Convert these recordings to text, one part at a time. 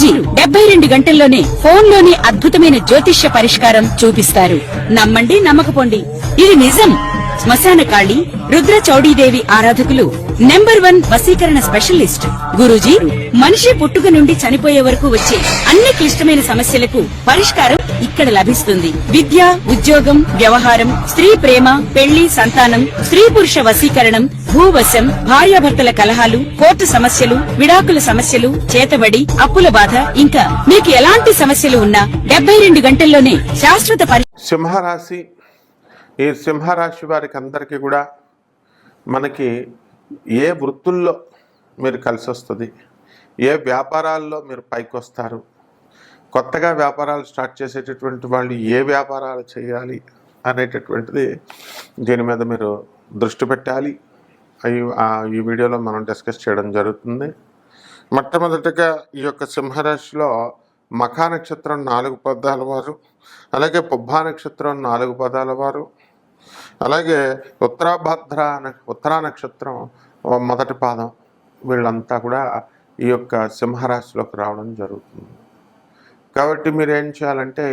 గురూజీ 72 గంటల్లోనే ఫోన్లోని అద్భుతమైన జ్యోతిష్య పరిష్కారం చూపిస్తారు. నమ్మండి, నమ్మకపోండి, ఇది నిజం. శ్మశాన కాళి రుద్ర చౌడీదేవి ఆరాధకులు నంబర్ 1 వశీకరణ స్పెషలిస్ట్. గురూజీ మనిషి పుట్టుక నుండి చనిపోయే వరకు వచ్చే అన్ని క్లిష్టమైన సమస్యలకు పరిష్కారం ఇక్కడ లభిస్తుంది. విద్య, ఉద్యోగం, వ్యవహారం, స్త్రీ ప్రేమ, పెళ్లి, సంతానం, స్త్రీ పురుష వశీకరణం, భూవశం, భార్యాభర్తల కలహాలు, కోర్టు సమస్యలు, విడాకుల సమస్యలు, చేతబడి, అప్పుల బాధ, ఇంకా మీకు ఎలాంటి సమస్యలు ఉన్నా 72 గంటల్లోనే శాశ్వత సింహరాశి. ఈ సింహరాశి వారికి అందరికీ కూడా మనకి ఏ వృత్తుల్లో మీరు కలిసి వస్తుంది, ఏ వ్యాపారాల్లో మీరు పైకి వస్తారు, కొత్తగా వ్యాపారాలు స్టార్ట్ చేసేటటువంటి వాళ్ళు ఏ వ్యాపారాలు చేయాలి అనేటటువంటిది దీని మీద మీరు దృష్టి పెట్టాలి. ఈ వీడియోలో మనం డిస్కస్ చేయడం జరుగుతుంది. మొట్టమొదటిగా ఈ యొక్క సింహరాశిలో మఖా నక్షత్రం 4 పదాల వారు, అలాగే పుబ్బా నక్షత్రం 4 పదాల వారు, అలాగే ఉత్తరా నక్షత్రం మొదటి పాదం, వీళ్ళంతా కూడా ఈ యొక్క సింహరాశిలోకి రావడం జరుగుతుంది. కాబట్టి మీరు ఏం చేయాలంటే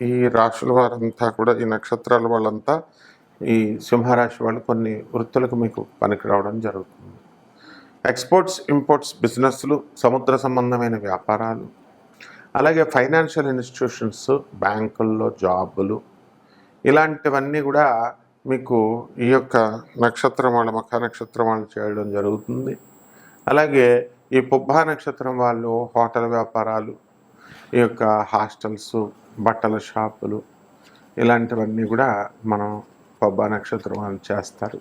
ఈ రాశుల వారంతా కూడా, ఈ నక్షత్రాల వాళ్ళంతా, ఈ సింహరాశి వాళ్ళు కొన్ని వృత్తులకు మీకు పనికి రావడం జరుగుతుంది. ఎక్స్పోర్ట్స్, ఇంపోర్ట్స్ బిజినెస్లు, సముద్ర సంబంధమైన వ్యాపారాలు, అలాగే ఫైనాన్షియల్ ఇన్స్టిట్యూషన్స్, బ్యాంకుల్లో జాబులు, ఇలాంటివన్నీ కూడా మీకు ఈ యొక్క నక్షత్రం వాళ్ళ మఖా నక్షత్రం వాళ్ళు చేయడం జరుగుతుంది. అలాగే ఈ పుబ్బా నక్షత్రం వాళ్ళు హోటల్ వ్యాపారాలు, ఈ యొక్క హాస్టల్స్, బట్టల షాపులు, ఇలాంటివన్నీ కూడా మనం పుబ్బా నక్షత్రం వాళ్ళు చేస్తారు.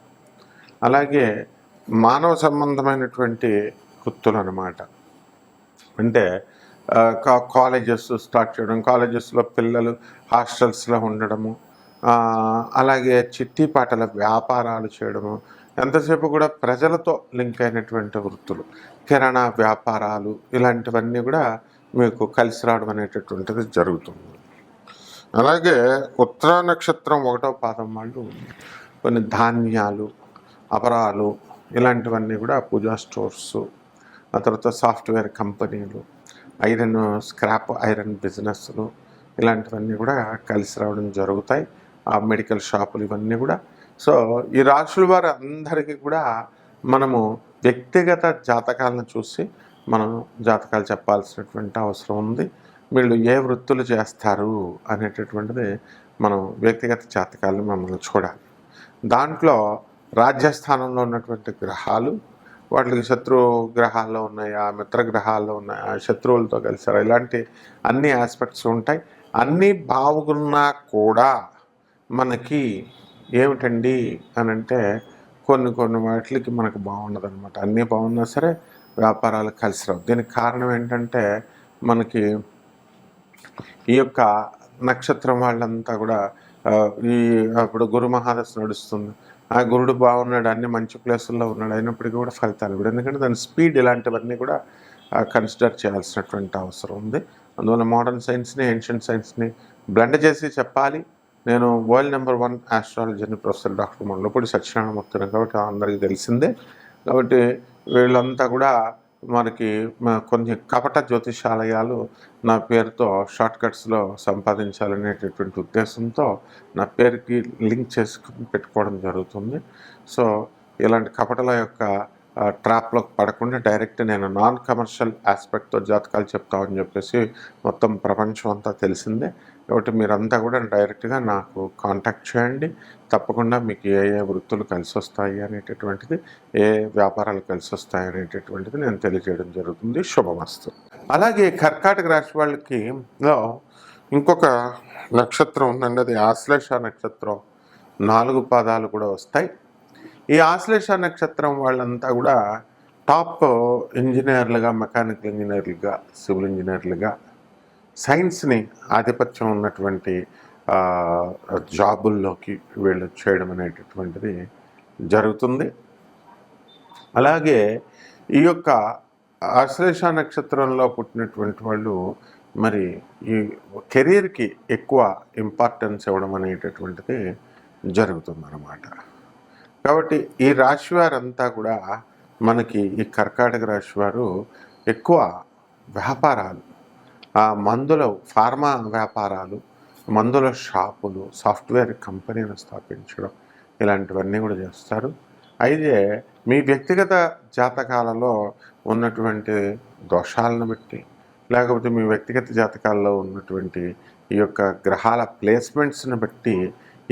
అలాగే మానవ సంబంధమైనటువంటి వృత్తులు అన్నమాట. అంటే కాలేజెస్ స్టార్ట్ చేయడం, కాలేజెస్లో పిల్లలు హాస్టల్స్లో ఉండడము, అలాగే చిట్టిపాటల వ్యాపారాలు చేయడము, ఎంతసేపు కూడా ప్రజలతో లింక్ అయినటువంటి వృత్తులు, కిరాణా వ్యాపారాలు, ఇలాంటివన్నీ కూడా మీకు కలిసి రావడం అనేటటువంటిది జరుగుతుంది. అలాగే ఉత్తరా నక్షత్రం 1వ పాదం వాళ్ళు కొన్ని ధాన్యాలు, అపరాలు, ఇలాంటివన్నీ కూడా పూజా స్టోర్స్, ఆ తర్వాత సాఫ్ట్వేర్ కంపెనీలు, ఐరన్ స్క్రాప్ ఐరన్ బిజినెస్లు, ఇలాంటివన్నీ కూడా కలిసి రావడం జరుగుతాయి. ఆ మెడికల్ షాపులు, ఇవన్నీ కూడా. సో ఈ రాశుల వారు అందరికీ కూడా మనము వ్యక్తిగత జాతకాలను చూసి మనం జాతకాలు చెప్పాల్సినటువంటి అవసరం ఉంది. వీళ్ళు ఏ వృత్తులు చేస్తారు అనేటటువంటిది మనం వ్యక్తిగత జాతకాలను మమ్మల్ని చూడాలి. దాంట్లో రాజ్యస్థానంలో ఉన్నటువంటి గ్రహాలు, వాటికి శత్రు గ్రహాల్లో ఉన్నాయా, మిత్ర గ్రహాల్లో ఉన్నాయా, శత్రువులతో కలిసారా, ఇలాంటి అన్ని ఆస్పెక్ట్స్ ఉంటాయి. అన్నీ బాగున్నా కూడా మనకి ఏమిటండి అని అంటే కొన్ని వాటికి మనకు బాగుండదు అనమాట. అన్నీ బాగున్నా సరే వ్యాపారాలు కలిసి రావు. దీనికి కారణం ఏంటంటే మనకి ఈ యొక్క నక్షత్రం వాళ్ళంతా కూడా అప్పుడు గురు మహాదశ నడుస్తుంది. ఆ గురుడు బాగున్నాడు, అన్ని మంచి ప్లేసుల్లో ఉన్నాడు, అయినప్పటికీ కూడా ఫలితాలు కూడా, ఎందుకంటే దాని స్పీడ్, ఇలాంటివన్నీ కూడా కన్సిడర్ చేయాల్సినటువంటి అవసరం ఉంది. అందువల్ల మోడర్న్ సైన్స్ని, ఏన్షియంట్ సైన్స్ని బ్లెండ్ చేసి చెప్పాలి. నేను వరల్డ్ నెంబర్ 1 ఆస్ట్రాలజర్ని ప్రొఫెసర్ డాక్టర్ మండలపూడి సత్యనారాయణమూర్తిని, కాబట్టి అందరికీ తెలిసిందే. కాబట్టి వీళ్ళంతా కూడా మనకి కొన్ని కపట జ్యోతిషాలయాలు నా పేరుతో షార్ట్కట్స్లో సంపాదించాలనేటటువంటి ఉద్దేశంతో నా పేరుకి లింక్ చేసుకుని పెట్టుకోవడం జరుగుతుంది. సో ఇలాంటి కపటల యొక్క ట్రాప్లోకి పడకుండా డైరెక్ట్ నేను నాన్ కమర్షియల్ ఆస్పెక్ట్తో జాతకాలు చెప్తామని చెప్పేసి మొత్తం ప్రపంచం అంతా తెలిసిందే. కాబట్టి మీరంతా కూడా డైరెక్ట్గా నాకు కాంటాక్ట్ చేయండి. తప్పకుండా మీకు ఏ ఏ వృత్తులు కలిసి వస్తాయి అనేటటువంటిది, ఏ వ్యాపారాలు కలిసి వస్తాయి అనేటటువంటిది నేను తెలియజేయడం జరుగుతుంది. శుభమస్తు. అలాగే కర్కాటక రాశి వాళ్ళకి ఇంకొక నక్షత్రం ఉందండి, అది ఆశ్లేష నక్షత్రం 4 పాదాలు కూడా వస్తాయి. ఈ ఆశ్లేష నక్షత్రం వాళ్ళంతా కూడా టాప్ ఇంజనీర్లుగా, మెకానికల్ ఇంజనీర్లుగా, సివిల్ ఇంజనీర్లుగా, సైన్స్ని ఆధిపత్యం ఉన్నటువంటి జాబుల్లోకి వీళ్ళు చేయడం అనేటటువంటిది జరుగుతుంది. అలాగే ఈ యొక్క ఆశ్లేష నక్షత్రంలో పుట్టినటువంటి వాళ్ళు మరి ఈ కెరీర్కి ఎక్కువ ఇంపార్టెన్స్ ఇవ్వడం అనేటటువంటిది జరుగుతుందన్నమాట. కాబట్టి ఈ రాశి వారంతా కూడా మనకి ఈ కర్కాటక రాశి వారు ఎక్కువ వ్యాపారాలు, ఆ మందుల ఫార్మా వ్యాపారాలు, మందుల షాపులు, సాఫ్ట్వేర్ కంపెనీలు స్థాపించడం ఇలాంటివన్నీ కూడా చేస్తారు. అయితే మీ వ్యక్తిగత జాతకాలలో ఉన్నటువంటి దోషాలను బట్టి, లేకపోతే మీ వ్యక్తిగత జాతకాల్లో ఉన్నటువంటి ఈ యొక్క గ్రహాల ప్లేస్మెంట్స్ని బట్టి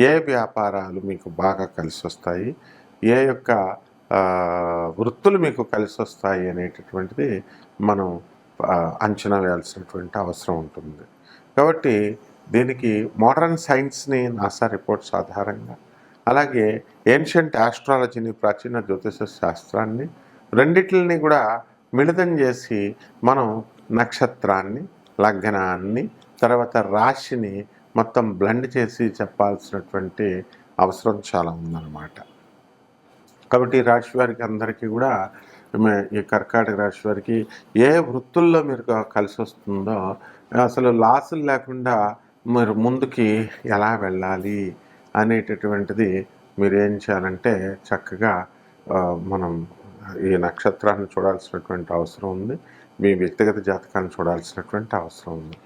ఏ వ్యాపారాలు మీకు బాగా కలిసి వస్తాయి, ఏ యొక్క వృత్తులు మీకు కలిసి వస్తాయి అనేటటువంటిది మనం అంచనా వేయాల్సినటువంటి అవసరం ఉంటుంది. కాబట్టి దీనికి మోడర్న్ సైన్స్ని నాసా రిపోర్ట్స్ ఆధారంగా, అలాగే ఏన్షియంట్ ఆస్ట్రాలజీని, ప్రాచీన జ్యోతిష శాస్త్రాన్ని రెండిటిని కూడా మిళితం చేసి మనం నక్షత్రాన్ని, లగ్నాన్ని, తర్వాత రాశిని మొత్తం బ్లెండ్ చేసి చెప్పాల్సినటువంటి అవసరం చాలా ఉందన్నమాట. కాబట్టి ఈ రాశి వారికి అందరికీ కూడా ఈ కర్కాటక రాశి వారికి ఏ వృత్తుల్లో మీరు కలిసి వస్తుందో, అసలు లాసులు లేకుండా మీరు ముందుకి ఎలా వెళ్ళాలి అనేటటువంటిది మీరు ఏం చేయాలంటే చక్కగా మనం ఈ నక్షత్రాన్ని చూడాల్సినటువంటి అవసరం ఉంది, మీ వ్యక్తిగత జాతకాన్ని చూడాల్సినటువంటి అవసరం ఉంది.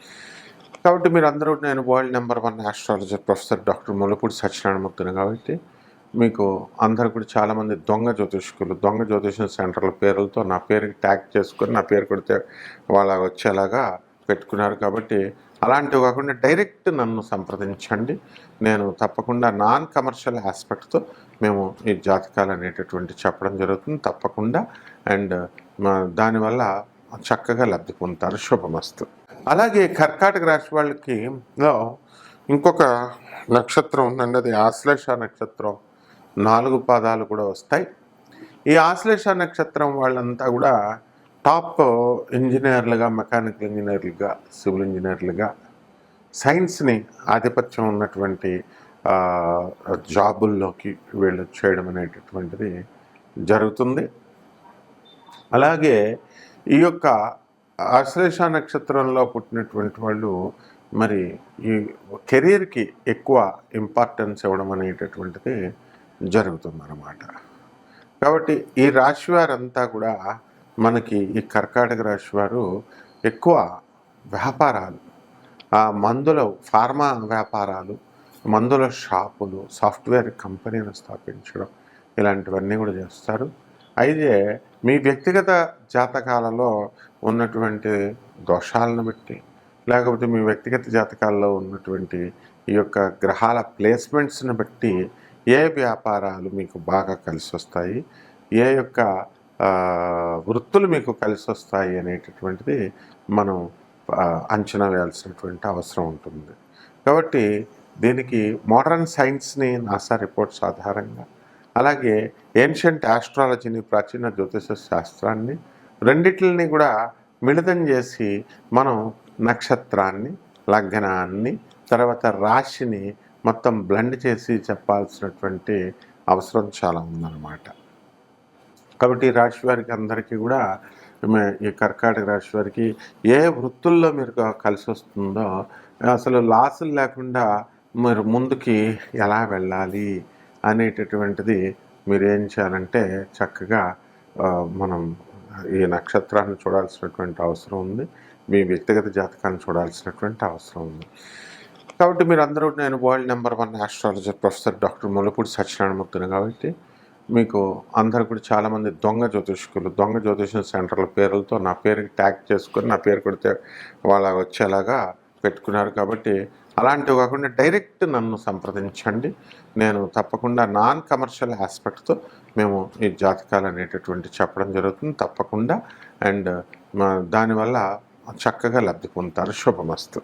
కాబట్టి మీరు అందరూ, నేను world number 1 astrologer professor doctor Mullapudi సత్యనారాయణమూర్తిని కాబట్టి మీకు అందరు కూడా చాలామంది దొంగ జ్యోతిష్కులు, దొంగ జ్యోతిషం సెంటర్ల పేర్లతో నా పేరుకి ట్యాగ్ చేసుకొని నా పేరు కొడితే వాళ్ళ వచ్చేలాగా పెట్టుకున్నారు. కాబట్టి అలాంటివి కాకుండా డైరెక్ట్ నన్ను సంప్రదించండి. నేను తప్పకుండా నాన్ కమర్షియల్ ఆస్పెక్ట్తో మేము ఈ జాతకాలు అనేటటువంటి చెప్పడం జరుగుతుంది తప్పకుండా. అండ్ దానివల్ల చక్కగా లబ్ధి పొందుతారు. శుభమస్తు. అలాగే కర్కాటక రాశి వాళ్ళకి ఇంకొక నక్షత్రం ఉందండి, అది ఆశ్లేష నక్షత్రం. 4 పాదాలు కూడా వస్తాయి. ఈ ఆశ్లేష నక్షత్రం వాళ్ళంతా కూడా టాప్ ఇంజనీర్లుగా, మెకానికల్ ఇంజనీర్లుగా, సివిల్ ఇంజనీర్లుగా, సైన్స్ని ఆధిపత్యం ఉన్నటువంటి జాబుల్లోకి వీళ్ళు చేయడం అనేటటువంటిది జరుగుతుంది. అలాగే ఈ యొక్క ఆశ్లేష నక్షత్రంలో పుట్టినటువంటి వాళ్ళు మరి ఈ కెరీర్కి ఎక్కువ ఇంపార్టెన్స్ ఇవ్వడం అనేటటువంటిది జరుగుతుందన్నమాట. కాబట్టి ఈ రాశి వారంతా కూడా మనకి ఈ కర్కాటక రాశి వారు ఎక్కువ వ్యాపారాలు, మందుల ఫార్మా వ్యాపారాలు, మందుల షాపులు, సాఫ్ట్వేర్ కంపెనీలు స్థాపించడం ఇలాంటివన్నీ కూడా చేస్తారు. అయితే మీ వ్యక్తిగత జాతకాలలో ఉన్నటువంటి దోషాలను బట్టి, లేకపోతే మీ వ్యక్తిగత జాతకాల్లో ఉన్నటువంటి ఈ యొక్క గ్రహాల ప్లేస్మెంట్స్ని బట్టి ఏ వ్యాపారాలు మీకు బాగా కలిసి వస్తాయి, ఏ యొక్క వృత్తులు మీకు కలిసి వస్తాయి అనేటటువంటిది మనం అంచనా వేయాల్సినటువంటి అవసరం ఉంటుంది. కాబట్టి దీనికి మోడర్న్ సైన్స్ని నాసా రిపోర్ట్స్ ఆధారంగా, అలాగే ఏన్షియంట్ ఆస్ట్రాలజీని, ప్రాచీన జ్యోతిష శాస్త్రాన్ని రెండిటిని కూడా మిళితం చేసి మనం నక్షత్రాన్ని, లగ్నాన్ని, తర్వాత రాశిని మొత్తం బ్లెండ్ చేసి చెప్పాల్సినటువంటి అవసరం చాలా ఉందన్నమాట. కాబట్టి ఈ రాశి వారికి అందరికీ కూడా, ఈ కర్కాటక రాశి వారికి ఏ వృత్తుల్లో మీరు కలిసి వస్తుందో, అసలు లాసులు లేకుండా మీరు ముందుకి ఎలా వెళ్ళాలి అనేటటువంటిది మీరు ఏం చేయాలంటే చక్కగా మనం ఈ నక్షత్రాన్ని చూడాల్సినటువంటి అవసరం ఉంది, మీ వ్యక్తిగత జాతకాన్ని చూడాల్సినటువంటి అవసరం ఉంది. కాబట్టి మీరు అందరూ, నేను world number 1 astrologer professor doctor Mullapudi సత్యనారాయణమూర్తిని కాబట్టి మీకు అందరు కూడా చాలామంది దొంగ జ్యోతిష్కులు, దొంగ జ్యోతిషం సెంటర్ల పేర్లతో నా పేరుకి ట్యాగ్ చేసుకొని నా పేరు కొడితే వాళ్ళ వచ్చేలాగా పెట్టుకున్నారు. కాబట్టి అలాంటివి కాకుండా డైరెక్ట్ నన్ను సంప్రదించండి. నేను తప్పకుండా నాన్ కమర్షియల్ ఆస్పెక్ట్తో మేము ఈ జాతకాలు అనేటటువంటి చెప్పడం జరుగుతుంది తప్పకుండా. అండ్ దానివల్ల చక్కగా లబ్ధి పొందుతారు. శుభమస్తు.